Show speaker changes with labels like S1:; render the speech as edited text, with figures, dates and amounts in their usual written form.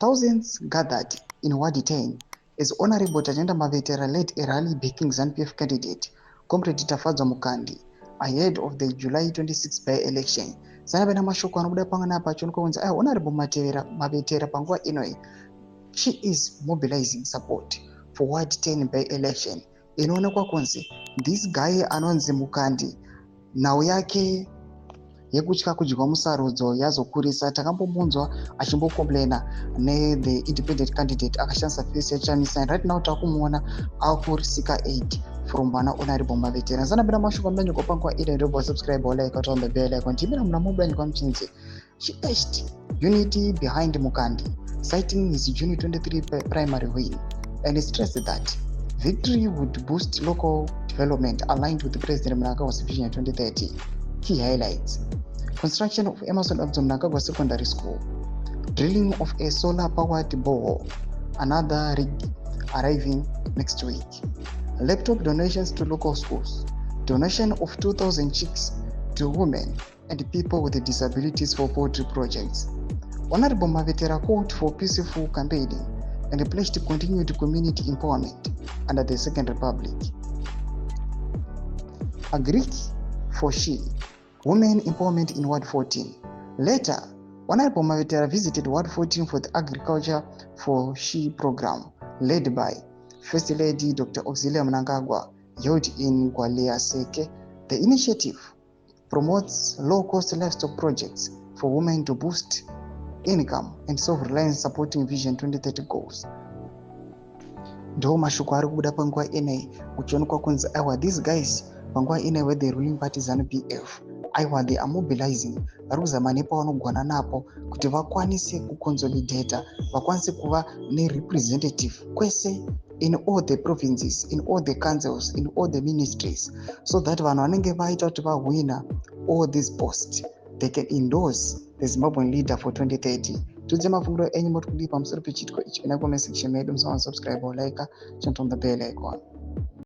S1: Thousands gathered in Ward 10 as Honorable Tatenda Mavetera led a rally backing ZANU-PF candidate Comrade Tafadzwa Mukandi ahead of the July 26 by-election. Sana na mashoko anobuda pangana apa chonko kunza Honorable Mavetera panguwa inoi, she is mobilizing support for Ward 10 by-election. Inoonekwa kunzi this guy anonzi Mukandi nhau yake yekutya kudyiwa musarudzo yazokurisa. Takambobvunzwa achimbokomplaina the independent candidate akashandisa face yachamisa, and right now takumuona akurisika aid from bwana Honorable Mavetera. Zanabira mashoko mbenyu kopangwa ile ndobo subscribe or like on the bell icon. Timira mna mobile kwa mchinzi. She urged unity behind Mukandi, citing his June 23 primary win, and stressed that victory would boost local development aligned with President Mnangagwa's vision 2030. Key highlights: construction of Emerson Mnangagwa Secondary School, drilling of a solar-powered borehole, another rig arriving next week, laptop donations to local schools, donation of 2,000 chicks to women and people with disabilities for poultry projects. Honorable Mavetera called for peaceful campaigning and pledged continued community empowerment under the Second Republic. A Greek for she, women empowerment in Ward 14. Later, Honorable Mavetera visited Ward 14 for the Agriculture for She program led by First Lady Dr. Auxilia Mnangagwa, held in Gwalea Seke. The initiative promotes low-cost livestock projects for women to boost income and self-reliance, supporting Vision 2030 goals. Ndo mashoko ari kubuda panguva inei kuchionekwa kunzi aiwa these guys panguva inei where the ruling party ZANU-PF aiwa they are mobilizing, vari kuzama nepavanogwana napo kuti vakwanise kuconsolidata, vakwanise kuva nerepresentative kwese in all the provinces, in all the councils, in all the ministries, so that vanhu vanenge vaita kuti vahwina all these posts they can endorse the Zimbabwean leader for 2030. Tudze mafunguro enyu moti kudi pamusoro pechitiko ichi. Ina comment section medu, musawa subscribe or like, turn on the bell icon.